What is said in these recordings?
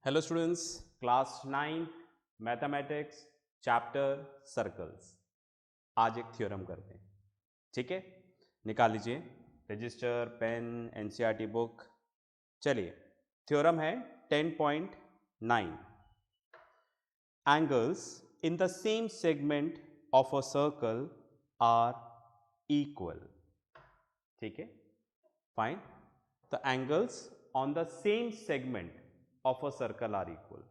Hello students, class 9 mathematics chapter circles. आज एक theorem करते हैं। ठीक है, निकाल लीजिए रजिस्टर, पेन, एनसीईआरटी बुक। चलिए, थ्योरम है 10.9। Angles in the same segment of a circle are equal. ठीक है, fine. The angles on the same segment of a circle are equal.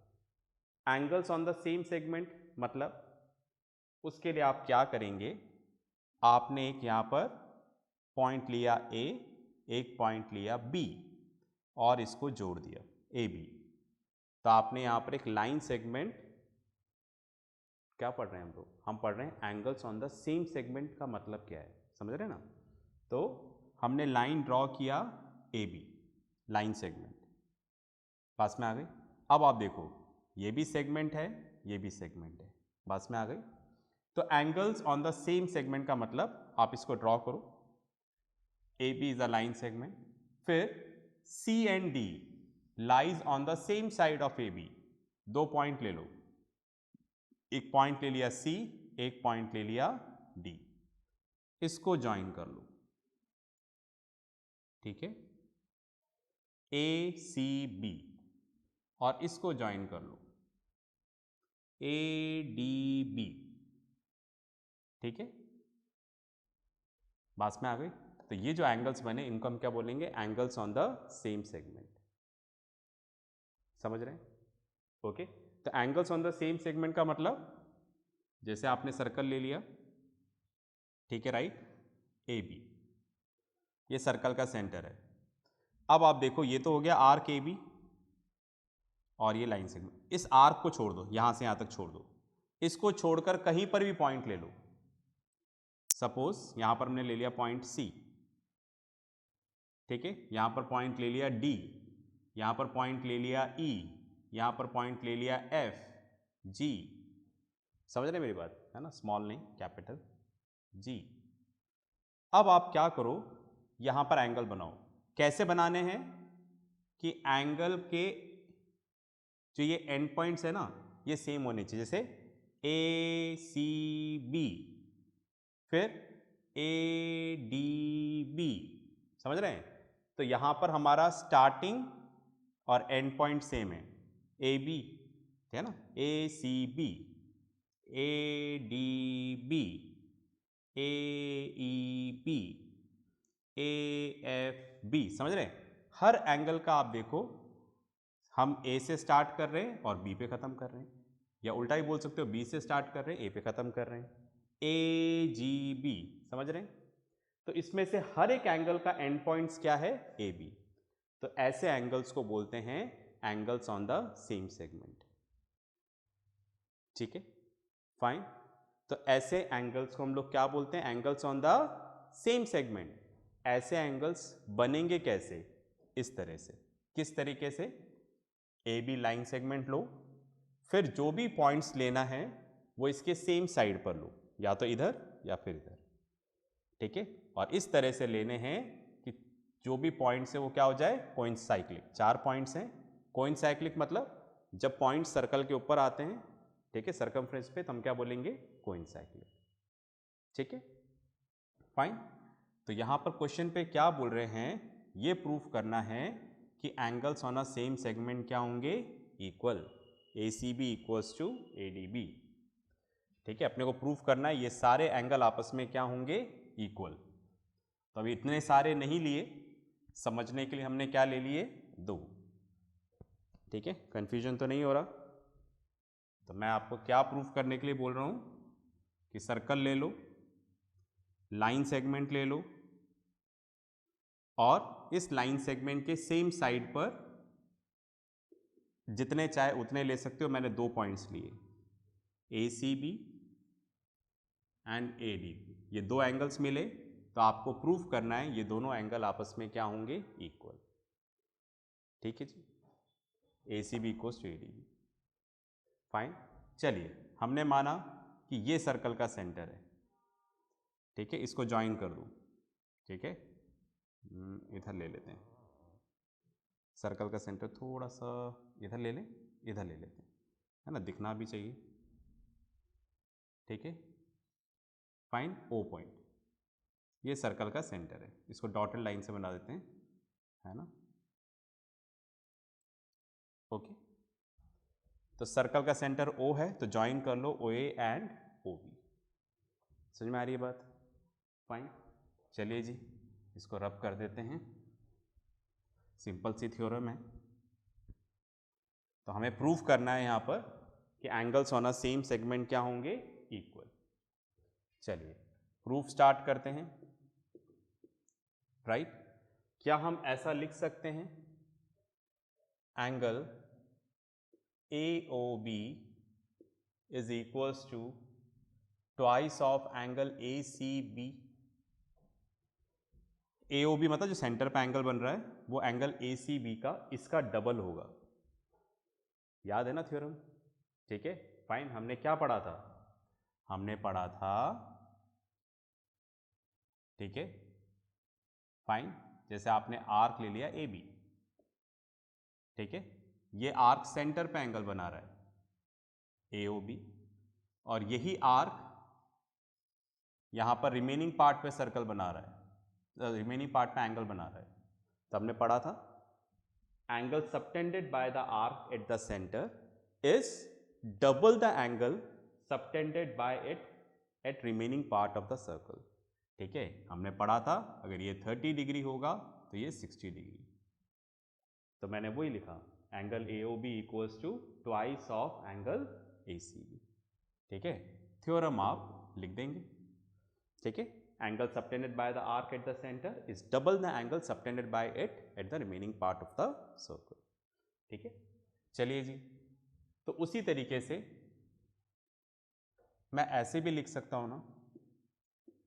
Angles on the same segment मतलब उसके लिए आप क्या करेंगे, आपने एक यहाँ पर पॉइंट लिया ए, एक पॉइंट लिया बी और इसको जोड़ दिया ए बी। तो आपने यहाँ पर एक लाइन सेगमेंट, क्या पढ़ रहे हैं हम लोग? हम पढ़ रहे हैं angles on the same segment का मतलब क्या है, समझ रहे हैं ना? तो हमने लाइन ड्रॉ किया ए बी, लाइन सेगमेंट, पास में आ गई। अब आप देखो, ये भी सेगमेंट है, ये भी सेगमेंट है, पास में आ गई। तो angles on the same segment का मतलब आप इसको ड्रॉ करो, A B is a line segment, फिर C and D lies on the same side of A B. दो पॉइंट ले लो, एक पॉइंट ले लिया सी, एक पॉइंट ले लिया डी, इसको ज्वाइन कर लो। ठीक है, ए सी बी, और इसको ज्वाइन कर लो ए डी बी। ठीक है, बात में आ गई। तो ये जो एंगल्स बने इनको हम क्या बोलेंगे? Angles on the same segment. समझ रहे हैं? ओके। तो angles on the same segment का मतलब, जैसे आपने सर्कल ले लिया, ठीक है, राइट, ए बी, ये सर्कल का सेंटर है। अब आप देखो, ये तो हो गया आर्क ए बी और ये लाइन सेगमेंट। इस आर्क को छोड़ दो, यहां से यहां तक छोड़ दो, इसको छोड़कर कहीं पर भी पॉइंट ले लो। सपोज यहां पर हमने ले लिया पॉइंट सी, ठीक है, यहां पर पॉइंट ले लिया डी, यहां पर पॉइंट ले लिया ई, यहां पर पॉइंट ले लिया एफ जी। समझ रहे मेरी बात है ना? स्मॉल नहीं, कैपिटल जी। अब आप क्या करो, यहां पर एंगल बनाओ। कैसे बनाने हैं? कि एंगल के जो ये एंड पॉइंट्स है ना, ये सेम होने चाहिए। जैसे ए सी बी, फिर ए डी बी। समझ रहे हैं? तो यहां पर हमारा स्टार्टिंग और एंड पॉइंट सेम है, ए बी, है ना, A C B, A D B, A E B, A F B. समझ रहे हैं? हर एंगल का आप देखो, हम ए से स्टार्ट कर रहे हैं और बी पे ख़त्म कर रहे हैं, या उल्टा ही बोल सकते हो, बी से स्टार्ट कर रहे हैं, ए पे ख़त्म कर रहे हैं, ए जी बी। समझ रहे हैं? तो इसमें से हर एक एंगल का एंड पॉइंट्स क्या है? A B. तो ऐसे एंगल्स को बोलते हैं angles on the same segment. ठीक है, फाइन। तो ऐसे एंगल्स को हम लोग क्या बोलते हैं? Angles on the same segment. ऐसे एंगल्स बनेंगे कैसे? इस तरह से। किस तरीके से? ए बी लाइन सेगमेंट लो, फिर जो भी पॉइंट्स लेना है वो इसके सेम साइड पर लो, या तो इधर या फिर इधर। ठीक है, और इस तरह से लेने हैं कि जो भी पॉइंट्स है वो क्या हो जाए? कोइंसाइक्लिक। चार पॉइंट्स हैं, कोइंसाइक्लिक मतलब जब पॉइंट्स सर्कल के ऊपर आते हैं, ठीक है, सरकमफ्रेंस पे, तो हम क्या बोलेंगे? कोइंसाइक्लिक। ठीक है, फाइन। तो यहां पर क्वेश्चन पे क्या बोल रहे हैं? ये प्रूफ करना है कि angles on a same segment क्या होंगे? Equal. A C B equals to A D B. ठीक है, अपने को प्रूफ करना है ये सारे एंगल आपस में क्या होंगे? इक्वल। तो अभी इतने सारे नहीं लिए, समझने के लिए हमने क्या ले लिए? दो। ठीक है, कंफ्यूजन तो नहीं हो रहा? तो मैं आपको क्या प्रूफ करने के लिए बोल रहा हूं कि सर्कल ले लो, लाइन सेगमेंट ले लो, और इस लाइन सेगमेंट के सेम साइड पर जितने चाहे उतने ले सकते हो। मैंने दो पॉइंट्स लिए, A C B and A D B, ये दो एंगल्स मिले, तो आपको प्रूफ करना है ये दोनों एंगल आपस में क्या होंगे? इक्वल। ठीक है जी, A C B equals to A D B. Fine. चलिए, हमने माना कि ये सर्कल का सेंटर है। ठीक है, इसको ज्वाइन कर दूं। ठीक है, इधर ले लेते हैं, सर्कल का सेंटर थोड़ा सा इधर ले लें, इधर ले लेते हैं, है ना, दिखना भी चाहिए, ठीक है। फाइंड ओ पॉइंट, ये सर्कल का सेंटर है, इसको डॉटेड लाइन से बना देते हैं, है ना। ओके, तो सर्कल का सेंटर ओ है, तो ज्वाइन कर लो ओ ए एंड ओ बी। समझ में आ रही है बात? फाइन, चलिए जी इसको रब कर देते हैं। सिंपल सी थ्योरम है, तो हमें प्रूफ करना है यहाँ पर कि angles on a same segment क्या होंगे, इक्वल। चलिए प्रूफ स्टार्ट करते हैं। राइट, क्या हम ऐसा लिख सकते हैं, angle AOB is equals to twice of angle ACB। AOB मतलब जो सेंटर पे एंगल बन रहा है वो एंगल ACB का इसका डबल होगा। याद है ना थ्योरम? ठीक है, फाइन। हमने क्या पढ़ा था? हमने पढ़ा था, ठीक है, फाइन, जैसे आपने आर्क ले लिया AB, ठीक है, ये आर्क सेंटर पे एंगल बना रहा है AOB, और यही आर्क यहां पर रिमेनिंग पार्ट पे सर्कल बना रहा है, रिमेनिंग पार्ट पे एंगल बना रहा है। तो हमने पढ़ा था angle subtended by the arc at the centre is double the angle subtended by it eight remaining part of the circle. ठीक है, हमने पढ़ा था अगर ये 30 डिग्री होगा तो ये 60 डिग्री, तो मैंने वही लिखा angle AOB equals to twice of angle ACB। ठीक है, थ्योरम आप लिख देंगे। ठीक है, angle subtended by the arc at the centre is double the angle subtended by it at the remaining part of the circle. ठीक है, चलिए जी, तो उसी तरीके से मैं ऐसे भी लिख सकता हूं ना,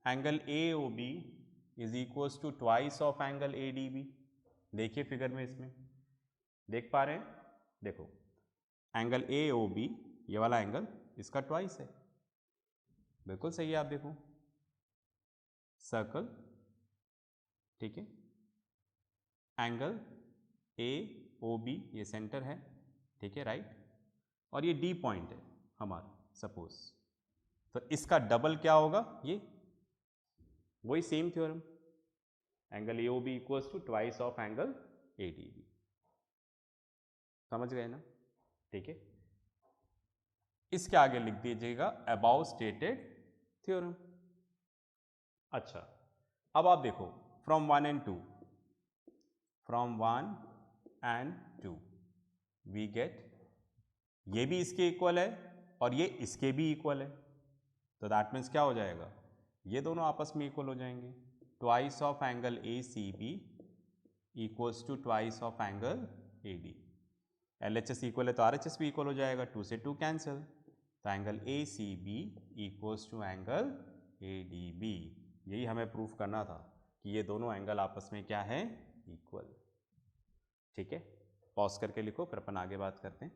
angle AOB is equals to twice of angle ADB। देखिए फिगर में, इसमें देख पा रहे हैं, देखो एंगल AOB ये वाला एंगल इसका ट्वाइस है, बिल्कुल सही है। आप देखो सर्कल, ठीक है, एंगल AOB ये सेंटर है, ठीक है, राइट, और ये D पॉइंट है हमारा सपोज, तो इसका डबल क्या होगा, ये वही same theorem, angle AOB equals to twice of angle ADB। समझ गए ना? ठीक है, इसके आगे लिख दीजिएगा अबाउ स्टेटेड थ्योरम। अच्छा, अब आप देखो from 1 and 2, from 1 and 2 we get, ये भी इसके इक्वल है और ये इसके भी इक्वल है, तो दैट मीन्स क्या हो जाएगा, ये दोनों आपस में इक्वल हो जाएंगे। Twice of angle ACB equals to twice of angle AD। LHS equal है तो RHS भी इक्वल हो जाएगा, 2 से 2 कैंसिल, तो angle ACB equals to angle ADB। यही हमें प्रूफ करना था कि ये दोनों एंगल आपस में क्या है, इक्वल। ठीक है, पॉज करके लिखो, फिर अपन आगे बात करते हैं।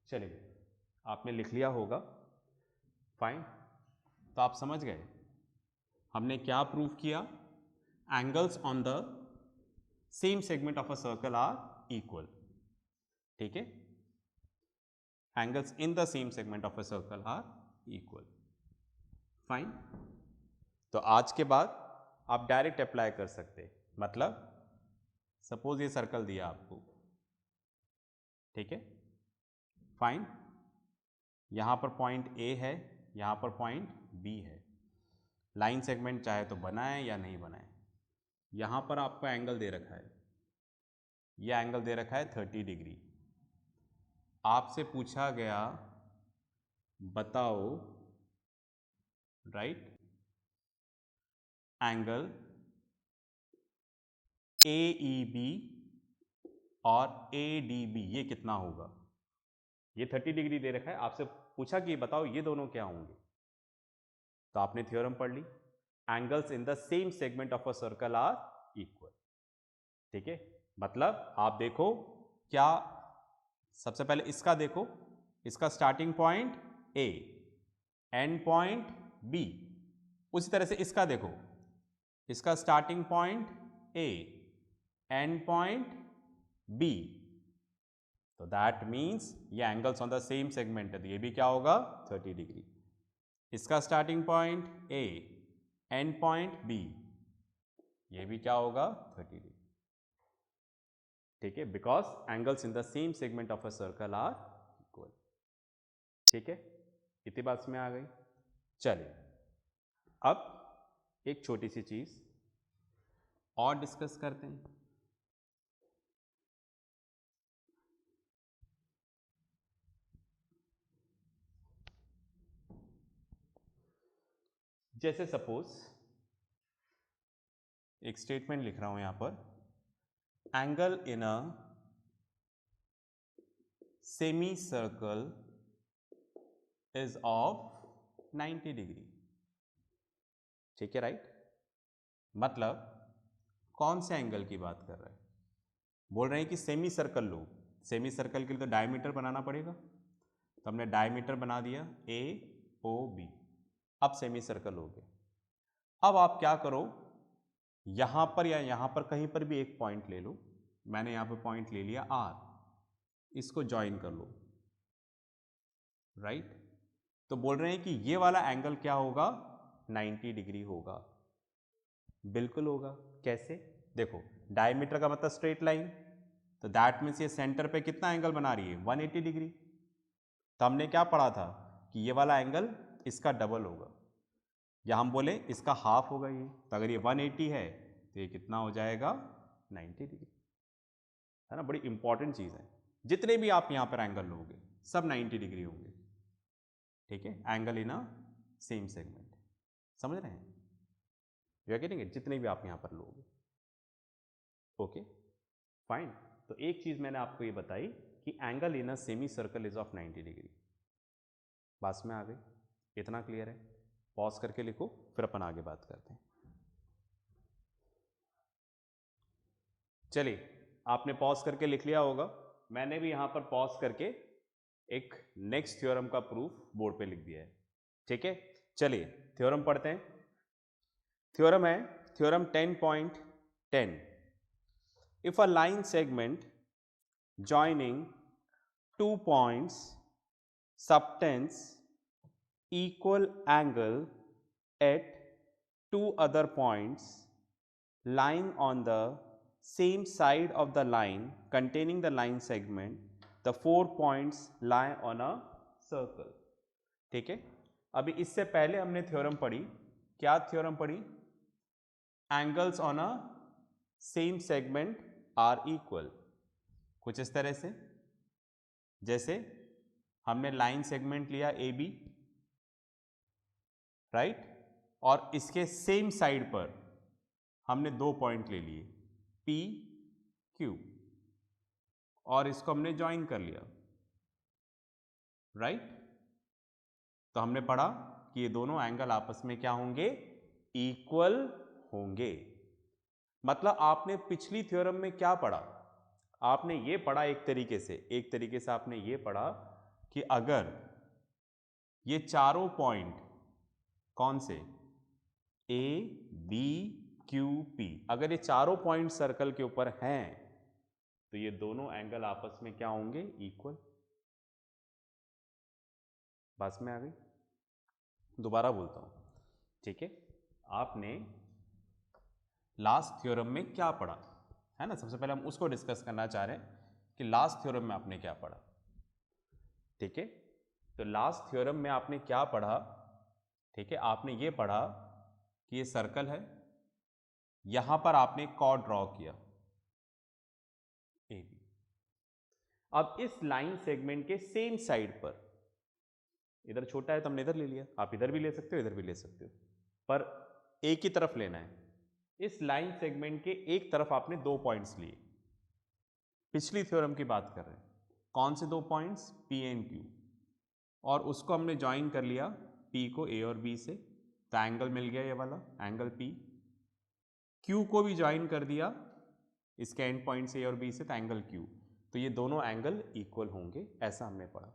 चलिए, आपने लिख लिया होगा, फाइन। तो आप समझ गए हमने क्या प्रूफ किया, angles on the same segment of a circle are equal. ठीक है, angles in the same segment of a circle are equal, fine. तो आज के बाद आप डायरेक्ट अप्लाई कर सकते, मतलब सपोज ये सर्कल दिया आपको, ठीक है, फाइन, यहां पर पॉइंट A है, यहां पर पॉइंट B है, लाइन सेगमेंट चाहे तो बनाए या नहीं बनाए, यहां पर आपको एंगल दे रखा है, यह एंगल दे रखा है 30 डिग्री। आपसे पूछा गया बताओ, राइट, एंगल AEB और ADB ये कितना होगा। ये 30 डिग्री दे रखा है, आपसे पूछा कि बताओ ये दोनों क्या होंगे, तो आपने थ्योरम पढ़ ली, angles in the same segment of a circle are equal. ठीक है, मतलब आप देखो क्या, सबसे पहले इसका देखो, इसका starting point A, end point B, उसी तरह से इसका देखो, इसका starting point A, end point B, तो दैट मीन्स ये angles on the same segment है, तो ये भी क्या होगा 30 डिग्री। इसका starting point A, end point B, ये भी क्या होगा 30 डिग्री। ठीक है, because angles in the same segment of a circle are equal. ठीक है, इतनी बात में आ गई। चलिए अब एक छोटी सी चीज और डिस्कस करते हैं। जैसे सपोज एक स्टेटमेंट लिख रहा हूं यहां पर, angle in a semi circle is of 90 degree. ठीक है, राइट। मतलब कौन से एंगल की बात कर रहे हैं? बोल रहे हैं कि सेमी सर्कल लो। सेमी सर्कल के लिए तो डायमीटर बनाना पड़ेगा, तो हमने डायमीटर बना दिया AOB। अब सेमी सर्कल हो गया। अब आप क्या करो, यहां पर या यहां पर कहीं पर भी एक पॉइंट ले लो। मैंने यहां पर पॉइंट ले लिया R, इसको ज्वाइन कर लो, राइट। तो बोल रहे हैं कि ये वाला एंगल क्या होगा 90 डिग्री होगा। बिल्कुल होगा। कैसे? देखो, डायमीटर का मतलब स्ट्रेट लाइन, तो दैट मीन्स ये सेंटर पे कितना एंगल बना रही है 180 डिग्री। तो हमने क्या पढ़ा था कि ये वाला एंगल इसका डबल होगा, या हम बोले इसका हाफ होगा ये। तो अगर ये 180 है तो ये कितना हो जाएगा 90 डिग्री, है ना। बड़ी इंपॉर्टेंट चीज़ है, जितने भी आप यहाँ पर एंगल लोगे सब 90 डिग्री होंगे। ठीक है, angle in a same segment, समझ रहे हैं? यू आर गेटिंग इट, जितने भी आप यहाँ पर लोगे। Okay fine. तो एक चीज़ मैंने आपको ये बताई कि angle in a semi circle is of 90 degree. बात में आ गई? इतना क्लियर है? पॉज करके लिखो, फिर अपन आगे बात करते हैं। चलिए, आपने पॉज करके लिख लिया होगा, मैंने भी यहाँ पर पॉज करके एक नेक्स्ट थ्योरम का प्रूफ बोर्ड पे लिख दिया है। ठीक है, चलिए थ्योरम पढ़ते हैं। थ्योरम है theorem 10.10। If a line segment joining two points subtends equal angle at two other points lying on the same side of the line containing the line segment, the 4 points lie on a circle। ठीक है, अभी इससे पहले हमने theorem पढ़ी, क्या theorem पढ़ी? Angles on a same segment are equal. कुछ इस तरह से, जैसे हमने लाइन सेगमेंट लिया AB, राइट, और इसके सेम साइड पर हमने दो पॉइंट ले लिए P Q, और इसको हमने ज्वाइन कर लिया, राइट। तो हमने पढ़ा कि ये दोनों एंगल आपस में क्या होंगे? इक्वल होंगे। मतलब आपने पिछली थ्योरम में क्या पढ़ा? आपने ये पढ़ा एक तरीके से आपने ये पढ़ा कि अगर ये चारों पॉइंट कौन से A B Q P, अगर ये चारों पॉइंट सर्कल के ऊपर हैं तो ये दोनों एंगल आपस में क्या होंगे? इक्वल। बात में आ गई? दोबारा बोलता हूं, ठीक है। आपने लास्ट थ्योरम में क्या पढ़ा है ना, सबसे पहले हम उसको डिस्कस करना चाह रहे हैं कि लास्ट थ्योरम में आपने क्या पढ़ा। ठीक है, तो लास्ट थ्योरम में आपने क्या पढ़ा? ठीक है, आपने ये पढ़ा कि ये सर्कल है, यहां पर आपने कॉर्ड ड्रॉ किया AB। अब इस लाइन सेगमेंट के सेम साइड पर, इधर छोटा है तो हमने इधर ले लिया, आप इधर भी ले सकते हो इधर भी ले सकते हो, पर एक ही तरफ लेना है। इस लाइन सेगमेंट के एक तरफ आपने दो पॉइंट्स लिए। पिछली थ्योरम की बात कर रहे हैं, कौन से दो पॉइंट्स? P एंड Q, और उसको हमने ज्वाइन कर लिया P को A और B से, तो एंगल मिल गया ये वाला एंगल P। Q को भी ज्वाइन कर दिया इसके एंड पॉइंट से A और B से, तो एंगल Q। तो ये दोनों एंगल इक्वल होंगे, ऐसा हमने पढ़ा।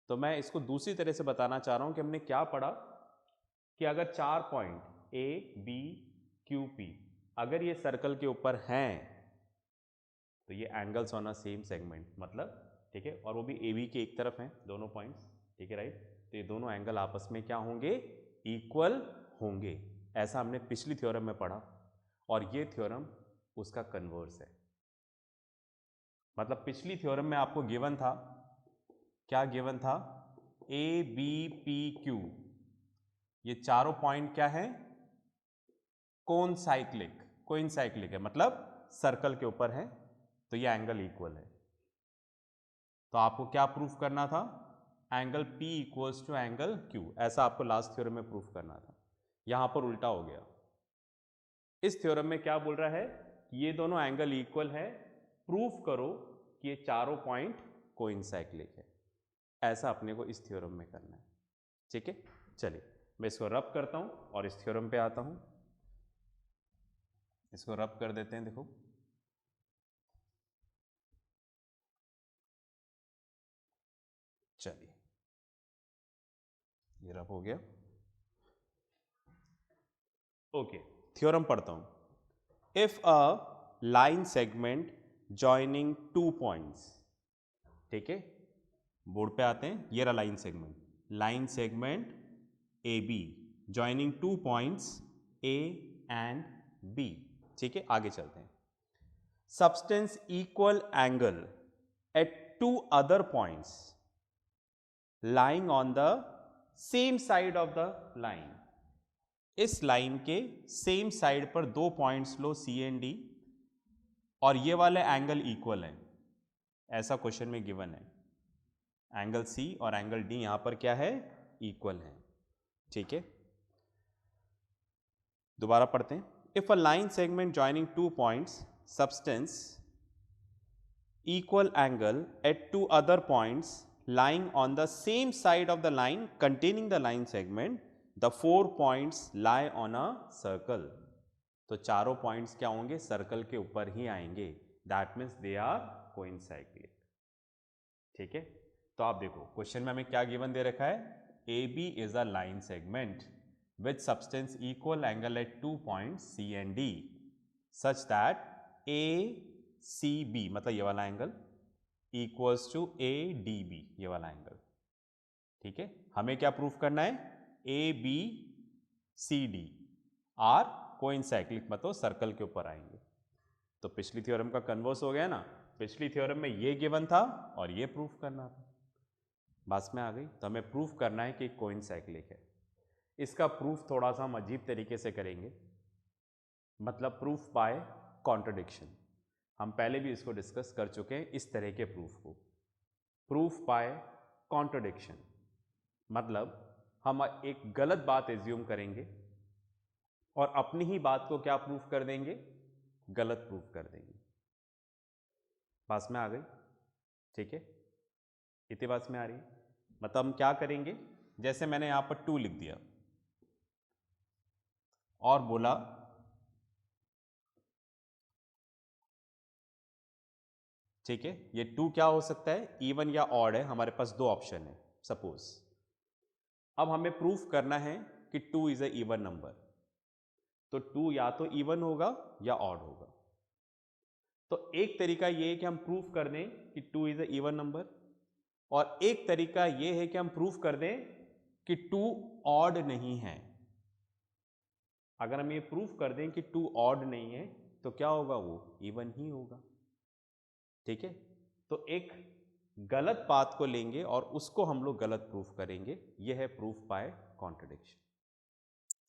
तो मैं इसको दूसरी तरह से बताना चाह रहा हूं कि हमने क्या पढ़ा कि अगर चार point A B Q P अगर ये सर्कल के ऊपर हैं तो ये angles on a same segment, मतलब ठीक है, और वो भी ए बी के एक तरफ हैं दोनों पॉइंट्स, ठीक है राइट। तो ये दोनों एंगल आपस में क्या होंगे, इक्वल होंगे। ऐसा हमने पिछली थ्योरम में पढ़ा, और ये थ्योरम उसका कन्वर्स है। मतलब पिछली थ्योरम में आपको गिवन था, क्या गिवन था, ए बी पी क्यू, ये चारों पॉइंट क्या है, कोइनसाइक्लिक है, मतलब सर्कल के ऊपर है, तो ये एंगल इक्वल है। तो आपको क्या प्रूफ करना था, angle P equals to angle Q, ऐसा आपको लास्ट थ्योरम में प्रूफ करना था। यहां पर उल्टा हो गया। इस थ्योरम में क्या बोल रहा है, ये दोनों एंगल इक्वल है, प्रूफ करो कि ये चारों पॉइंट कोइनसाइक्लिक है। ऐसा अपने को इस थ्योरम में करना है, ठीक है। चलिए मैं इसको रब करता हूं और इस थ्योरम पे आता हूं। इसको रब कर देते हैं, देखो चलिए ये रब हो गया। ओके, थ्योरम पढ़ता हूं। If a line segment joining two points, ठीक है, बोर्ड पे आते हैं, ये रहा line segment A B joining two points A and B, ठीक है, आगे चलते हैं। Subtends equal angle at two other points lying on the same side of the line. इस लाइन के सेम साइड पर दो पॉइंट्स लो सी एंड डी, और ये वाले एंगल इक्वल हैं, ऐसा क्वेश्चन में गिवन है। एंगल सी और एंगल डी यहां पर क्या है, इक्वल है, ठीक है। दोबारा पढ़ते हैं। If a line segment joining two points subtends equal angle at two other points lying on the same side of the line containing the line segment, the 4 points lie on a circle। तो चारों points क्या होंगे, circle के ऊपर ही आएंगे, that means they are कोइंसाइक्लिक, ठीक है। तो आप देखो क्वेश्चन में हमें क्या गिवन दे रखा है, A B is a line segment with subtends equal angle at two points C and D such that A C B, मतलब ये वाला angle, equals to A D B, ये वाला एंगल, ठीक है। हमें क्या प्रूफ करना है, A B C D are concyclic, मतलब सर्कल के ऊपर आएंगे। तो पिछली थ्योरम का कन्वर्स हो गया ना, पिछली थ्योरम में ये गिवन था और ये प्रूफ करना था, बात में आ गई। तो हमें प्रूफ करना है कि कोइंसाइक्लिक है। इसका प्रूफ थोड़ा सा हम अजीब तरीके से करेंगे, मतलब प्रूफ बाय कॉन्ट्रडिक्शन। हम पहले भी इसको डिस्कस कर चुके हैं इस तरह के प्रूफ को। प्रूफ बाय कॉन्ट्रडिक्शन मतलब हम एक गलत बात एज्यूम करेंगे और अपनी ही बात को क्या प्रूफ कर देंगे, गलत प्रूफ कर देंगे। पास में आ गई, ठीक है, इतनी बात में आ रही है। मतलब हम क्या करेंगे, जैसे मैंने यहां पर 2 लिख दिया और बोला ठीक है, ये 2 क्या हो सकता है, इवन या ऑड है, हमारे पास दो ऑप्शन है सपोज। अब हमें प्रूफ करना है कि 2 इज ए इवन नंबर, तो 2 या तो इवन होगा या ऑड होगा। तो एक तरीका ये है कि हम प्रूफ कर दें कि 2 इज ए इवन नंबर, और एक तरीका ये है कि हम प्रूफ कर दें कि 2 ऑड नहीं है। अगर हम ये प्रूफ कर दें कि 2 ऑड नहीं है तो क्या होगा, वो इवन ही होगा, ठीक है। तो एक गलत बात को लेंगे और उसको हम लोग गलत प्रूफ करेंगे, यह है प्रूफ बाय कॉन्ट्रडिक्शन।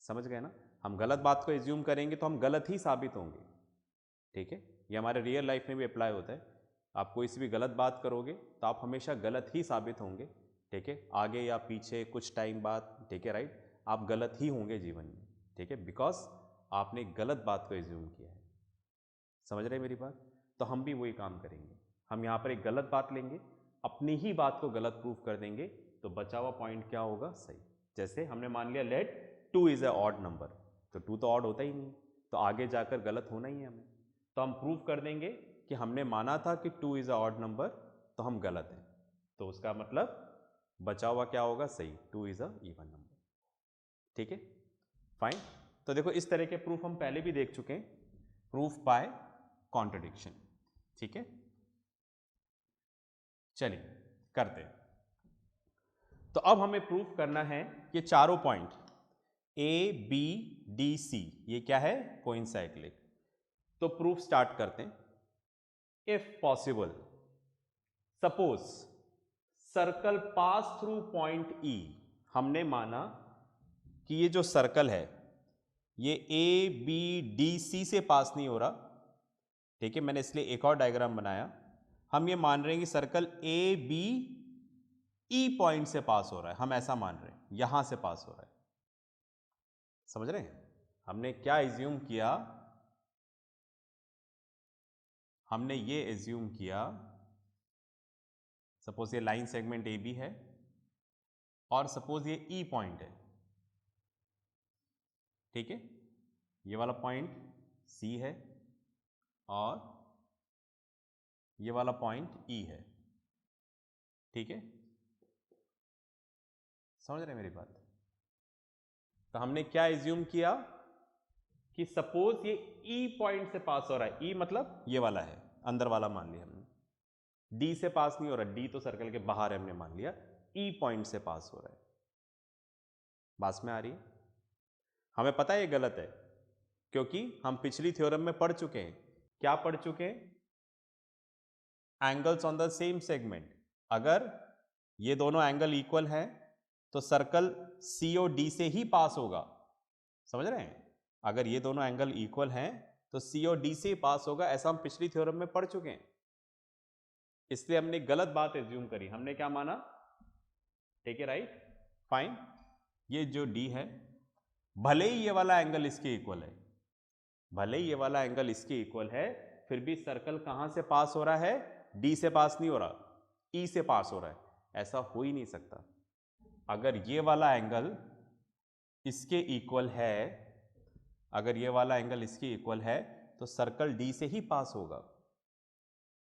समझ गए ना, हम गलत बात को एज्यूम करेंगे तो हम गलत ही साबित होंगे, ठीक है। ये हमारे रियल लाइफ में भी अप्लाई होता है। आप कोई सी भी गलत बात करोगे तो आप हमेशा गलत ही साबित होंगे, ठीक है, आगे या पीछे कुछ टाइम बाद, ठीक है राइट, आप गलत ही होंगे जीवन में, ठीक है, बिकॉज आपने एक गलत बात को एज्यूम किया है। समझ रहे हैं मेरी बात। तो हम भी वही काम करेंगे, हम यहाँ पर एक गलत बात लेंगे, अपनी ही बात को गलत प्रूफ कर देंगे, तो बचा हुआ पॉइंट क्या होगा, सही। जैसे हमने मान लिया let 2 is a odd number, तो 2 तो ऑड होता ही नहीं, तो आगे जाकर गलत होना ही है हमें। तो हम प्रूफ कर देंगे कि हमने माना था कि 2 इज ए ऑड नंबर, तो हम गलत हैं, तो उसका मतलब बचा हुआ क्या होगा, सही, 2 इज अ इवन नंबर, ठीक है, फाइन। तो देखो इस तरह के प्रूफ हम पहले भी देख चुके हैं, प्रूफ बाय कॉन्ट्रडिक्शन। ठीक है, चलिए करते हैं। तो अब हमें प्रूफ करना है ये चारों point A, B, D, C ये क्या है, कोइंसाइक्लिक। तो प्रूफ स्टार्ट करते हैं। If possible, suppose circle pass through point E। हमने माना कि ये जो सर्कल है ये A, B, D, C से पास नहीं हो रहा। ठीक है, मैंने इसलिए एक और डायग्राम बनाया। हम ये मान रहे हैं कि circle A, B, E point से पास हो रहा है, हम ऐसा मान रहे हैं, यहां से पास हो रहा है। समझ रहे हैं? हमने क्या एज्यूम किया, हमने ये एज्यूम किया सपोज ये लाइन सेगमेंट ए बी है और सपोज ये ई पॉइंट है। ठीक है, ये वाला पॉइंट सी है और ये वाला पॉइंट ई है। ठीक है, समझ रहे हैं मेरी बात? तो हमने क्या एज्यूम किया कि सपोज ये ई पॉइंट से पास हो रहा है। ई मतलब ये वाला है, अंदर वाला मान लिया हमने। डी से पास नहीं हो रहा, डी तो सर्कल के बाहर है, हमने मान लिया। ई पॉइंट से पास हो रहा है। बात में आ रही है? हमें पता है ये गलत है क्योंकि हम पिछली थ्योरम में पढ़ चुके हैं। क्या पढ़ चुके हैं? Angles on the same segment. अगर ये दोनों एंगल इक्वल हैं तो सर्कल सी और डी से ही पास होगा। समझ रहे हैं? अगर ये दोनों एंगल इक्वल हैं तो सी और डी से ही पास होगा, ऐसा हम पिछली थ्योरम में पढ़ चुके हैं। इसलिए हमने गलत बात एज्यूम करी। हमने क्या माना? ठीक है, राइट, फाइन। ये जो डी है, भले ही ये वाला एंगल इसके इक्वल है, भले ही ये वाला एंगल इसके इक्वल है, फिर भी सर्कल कहां से पास हो रहा है? डी से पास नहीं हो रहा, ई से पास हो रहा है। ऐसा हो ही नहीं सकता। अगर ये वाला एंगल इसके इक्वल है, अगर ये वाला एंगल इसके इक्वल है तो सर्कल डी से ही पास होगा।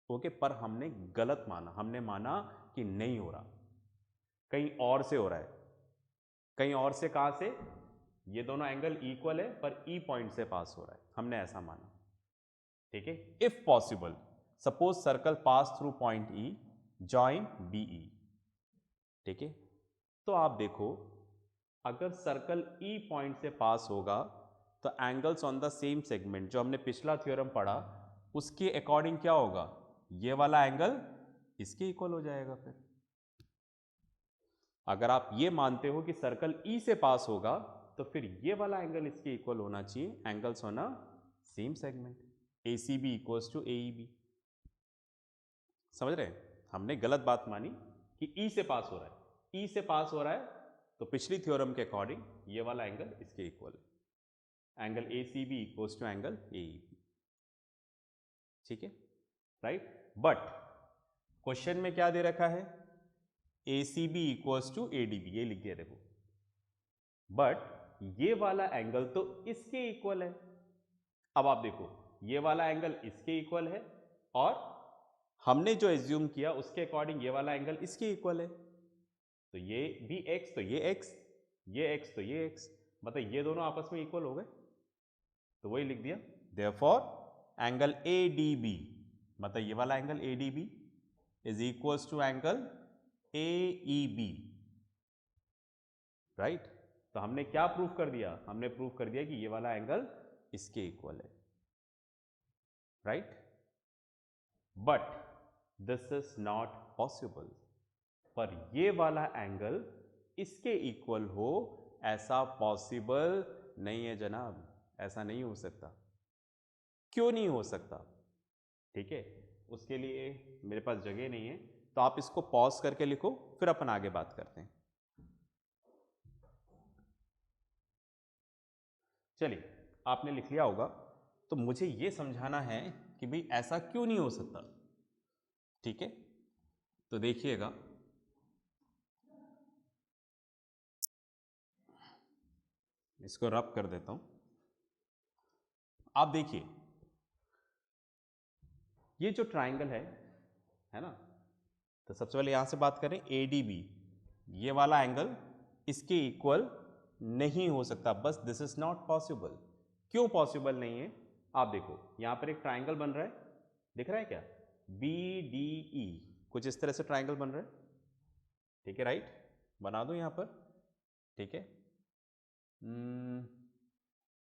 ओके, पर हमने गलत माना। हमने माना कि नहीं हो रहा, कहीं और से हो रहा है। कहीं और से कहां से? ये दोनों एंगल इक्वल है पर ई पॉइंट से पास हो रहा है, हमने ऐसा माना। ठीक है, if possible, suppose circle pass through point E, join BE. ठीक है, तो आप देखो अगर सर्कल ई पॉइंट से पास होगा तो angles on the same segment, जो हमने पिछला थ्योरम पढ़ा उसके अकॉर्डिंग क्या होगा? ये वाला एंगल इसके इक्वल हो जाएगा। फिर अगर आप ये मानते हो कि सर्कल ई से पास होगा तो फिर ये वाला एंगल इसके इक्वल होना चाहिए, angles on a same segment, A C B equals to A E B. समझ रहे हैं? हमने गलत बात मानी कि ई से पास हो रहा है। ई से पास हो रहा है तो पिछली थ्योरम के अकॉर्डिंग ये वाला एंगल इसके इक्वल है, angle A C B equals to angle A E B. ठीक है, राइट। बट क्वेश्चन में क्या दे रखा है? A C B equals to A D B, ये लिख दिया देखो। बट ये वाला एंगल तो इसके इक्वल है। अब आप देखो, ये वाला एंगल इसके इक्वल है और हमने जो एज्यूम किया उसके अकॉर्डिंग ये वाला एंगल इसके इक्वल है। तो ये भी x, तो ये x, ये x, तो ये x, मतलब ये दोनों आपस में इक्वल हो गए। तो वही लिख दिया, देयरफॉर एंगल ADB, मतलब ये वाला angle ADB is equals to angle AEB। Right, तो हमने क्या प्रूफ कर दिया? हमने प्रूफ कर दिया कि ये वाला एंगल इसके इक्वल है। Right, but this is not possible. पर ये वाला एंगल इसके इक्वल हो, ऐसा पॉसिबल नहीं है जनाब, ऐसा नहीं हो सकता। क्यों नहीं हो सकता? ठीक है, उसके लिए मेरे पास जगह नहीं है, तो आप इसको पॉज करके लिखो, फिर अपन आगे बात करते हैं। चलिए, आपने लिख लिया होगा, तो मुझे ये समझाना है कि भाई ऐसा क्यों नहीं हो सकता। ठीक है, तो देखिएगा, इसको रब कर देता हूं। आप देखिए, ये जो ट्राइंगल है ना, तो सबसे पहले यहां से बात करें ADB, ये वाला एंगल इसके इक्वल नहीं हो सकता, बस दिस इज नॉट पॉसिबल। क्यों पॉसिबल नहीं है? आप देखो यहां पर एक ट्राइंगल बन रहा है, दिख रहा है क्या, BDE, कुछ इस तरह से ट्राइंगल बन रहा है, ठीक है, राइट, बना दो यहां पर, ठीक है।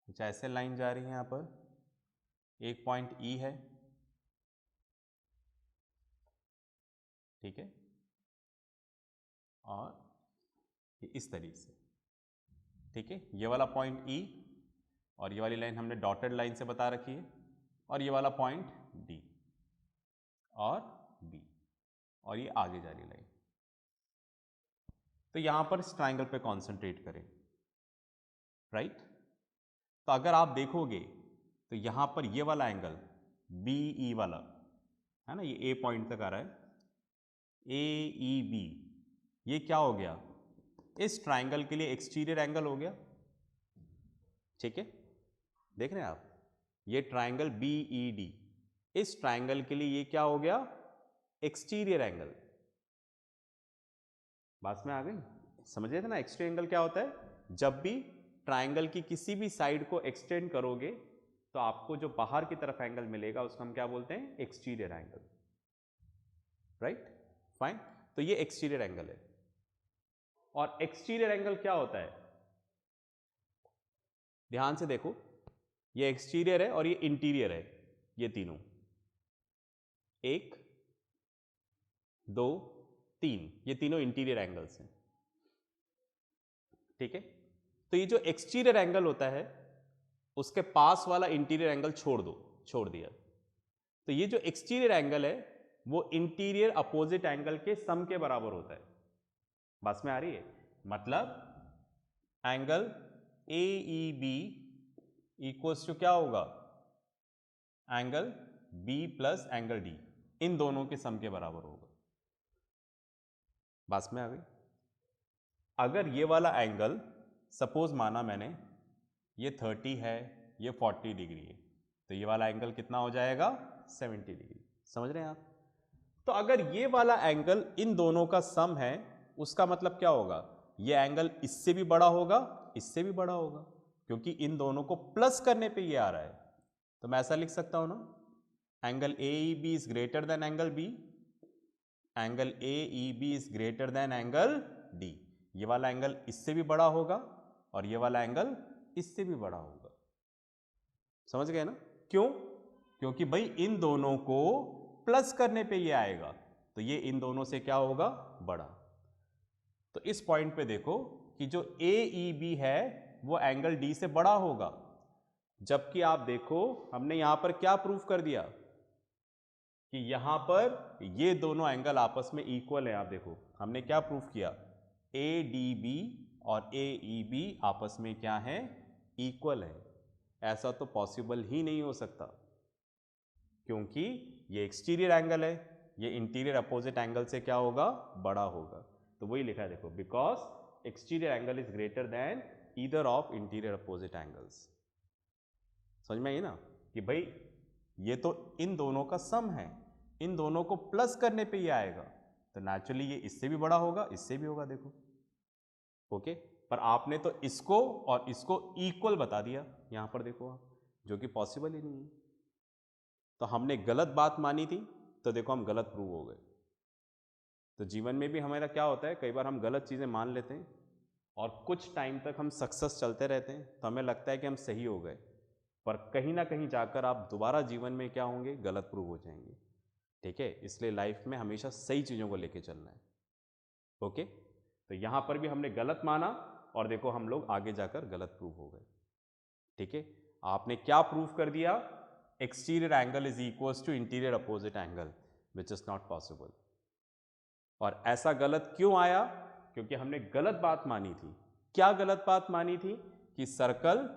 कुछ ऐसे लाइन जा रही है यहां पर, एक पॉइंट E है, ठीक है, और इस तरीके से, ठीक है, ये वाला पॉइंट E और ये वाली लाइन हमने डॉटेड लाइन से बता रखी है, और ये वाला पॉइंट D और B, और ये आगे जा रही लाइन। तो यहां पर इस ट्राइंगल पे कॉन्सेंट्रेट करें, राइट। तो अगर आप देखोगे तो यहां पर ये वाला एंगल BE वाला है ना, ये A पॉइंट तक आ रहा है, AEB, ये क्या हो गया, इस ट्राइंगल के लिए एक्सटीरियर एंगल हो गया, ठीक है, देख रहे हैं आप, ये ट्राइंगल BED, इस ट्राइंगल के लिए ये क्या हो गया, एक्सटीरियर एंगल। बात में आ गई, समझ रहे थे ना, एक्सटीरियर एंगल क्या होता है, जब भी ट्राइंगल की किसी भी साइड को एक्सटेंड करोगे तो आपको जो बाहर की तरफ एंगल मिलेगा उसको हम क्या बोलते हैं, एक्सटीरियर एंगल, राइट, फाइन। तो ये एक्सटीरियर एंगल है, और एक्सटीरियर एंगल क्या होता है, ध्यान से देखो, ये एक्सटीरियर है और ये इंटीरियर है, ये तीनों, 1 2 3, ये तीनों इंटीरियर एंगल्स हैं, ठीक है। तो ये जो एक्सटीरियर एंगल होता है उसके पास वाला इंटीरियर एंगल छोड़ दिया, तो ये जो एक्सटीरियर एंगल है वो इंटीरियर अपोजिट एंगल के सम के बराबर होता है। बस में आ रही है, मतलब एंगल AEB इक्वल्स टू क्या होगा, angle B plus angle D, इन दोनों के सम के बराबर होगा। बस में आ गई। अगर ये वाला एंगल सपोज माना मैंने ये 30 है, ये 40 डिग्री है, तो ये वाला एंगल कितना हो जाएगा, 70 डिग्री, समझ रहे हैं आप। तो अगर ये वाला एंगल इन दोनों का सम है, उसका मतलब क्या होगा, ये एंगल इससे भी बड़ा होगा, इससे भी बड़ा होगा, क्योंकि इन दोनों को प्लस करने पे ये आ रहा है। तो मैं ऐसा लिख सकता हूं ना, angle AEB is greater than angle B, angle AEB is greater than angle D। ये वाला एंगल इससे भी बड़ा होगा और ये वाला एंगल इससे भी बड़ा होगा, समझ गए ना, क्यों, क्योंकि भाई इन दोनों को प्लस करने पे ये आएगा, तो ये इन दोनों से क्या होगा, बड़ा। तो इस पॉइंट पे देखो कि जो AEB है वो एंगल D से बड़ा होगा, जबकि आप देखो हमने यहां पर क्या प्रूफ कर दिया कि यहां पर ये दोनों एंगल आपस में इक्वल है। आप देखो हमने क्या प्रूफ किया, ADB और AEB आपस में क्या है, इक्वल है। ऐसा तो पॉसिबल ही नहीं हो सकता, क्योंकि ये एक्सटीरियर एंगल है, ये इंटीरियर अपोजिट एंगल से क्या होगा, बड़ा होगा। तो वही लिखा है देखो, because exterior angle is greater than either of interior opposite angles. समझ में आई ना, कि भाई ये तो इन दोनों का सम है, इन दोनों को प्लस करने पे ये आएगा, तो नेचुरली ये इससे भी बड़ा होगा, इससे भी होगा, देखो, ओके। पर आपने तो इसको और इसको इक्वल बता दिया यहां पर, देखो आप, जो कि पॉसिबल ही नहीं है। तो हमने गलत बात मानी थी, तो देखो हम गलत प्रूव हो गए। तो जीवन में भी हमारा क्या होता है, कई बार हम गलत चीज़ें मान लेते हैं और कुछ टाइम तक हम सक्सेस चलते रहते हैं, तो हमें लगता है कि हम सही हो गए, पर कहीं ना कहीं जाकर आप दोबारा जीवन में क्या होंगे, गलत प्रूव हो जाएंगे, ठीक है। इसलिए लाइफ में हमेशा सही चीज़ों को लेके चलना है, ओके। तो यहाँ पर भी हमने गलत माना और देखो हम लोग आगे जाकर गलत प्रूव हो गए, ठीक है। आपने क्या प्रूव कर दिया, exterior angle is equals to interior opposite angle, which is not possible. और ऐसा गलत क्यों आया, क्योंकि हमने गलत बात मानी थी। क्या गलत बात मानी थी, कि सर्कल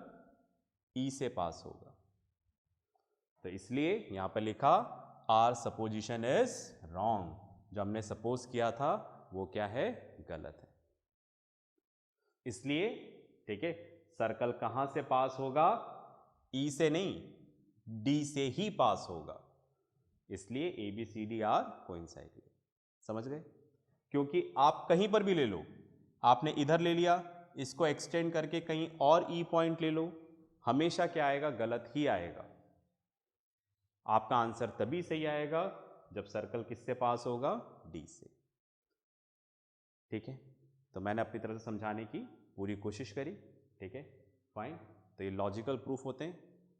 E से पास होगा, तो इसलिए यहां पर लिखा आर सपोजिशन इज रॉन्ग, जो हमने सपोज किया था वो क्या है, गलत है। इसलिए ठीक है, सर्कल कहां से पास होगा, E से नहीं, D से ही पास होगा, इसलिए ABCD आर कोइंसाइडिंग, समझ गए। क्योंकि आप कहीं पर भी ले लो, आपने इधर ले लिया, इसको एक्सटेंड करके कहीं और E पॉइंट ले लो, हमेशा क्या आएगा, गलत ही आएगा, आपका आंसर तभी सही आएगा जब सर्कल किससे पास होगा, डी से। ठीक है, तो मैंने अपनी तरफ से समझाने की पूरी कोशिश करी। ठीक है, फाइन। तो ये लॉजिकल प्रूफ होते हैं,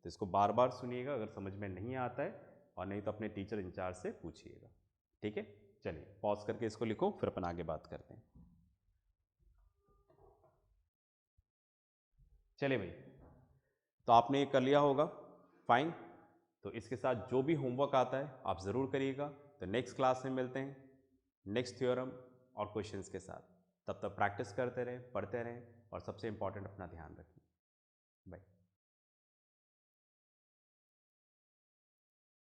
तो इसको बार बार सुनिएगा अगर समझ में नहीं आता है, और नहीं तो अपने टीचर इंचार्ज से पूछिएगा। ठीक है, चलिए पॉज करके इसको लिखो, फिर अपन आगे बात करते हैं। चलिए भाई, तो आपने ये कर लिया होगा, फाइन। तो इसके साथ जो भी होमवर्क आता है आप ज़रूर करिएगा। तो नेक्स्ट क्लास में मिलते हैं नेक्स्ट थ्योरम और क्वेश्चंस के साथ। तब तक प्रैक्टिस करते रहें, पढ़ते रहें, और सबसे इंपॉर्टेंट अपना ध्यान रखें। बाय।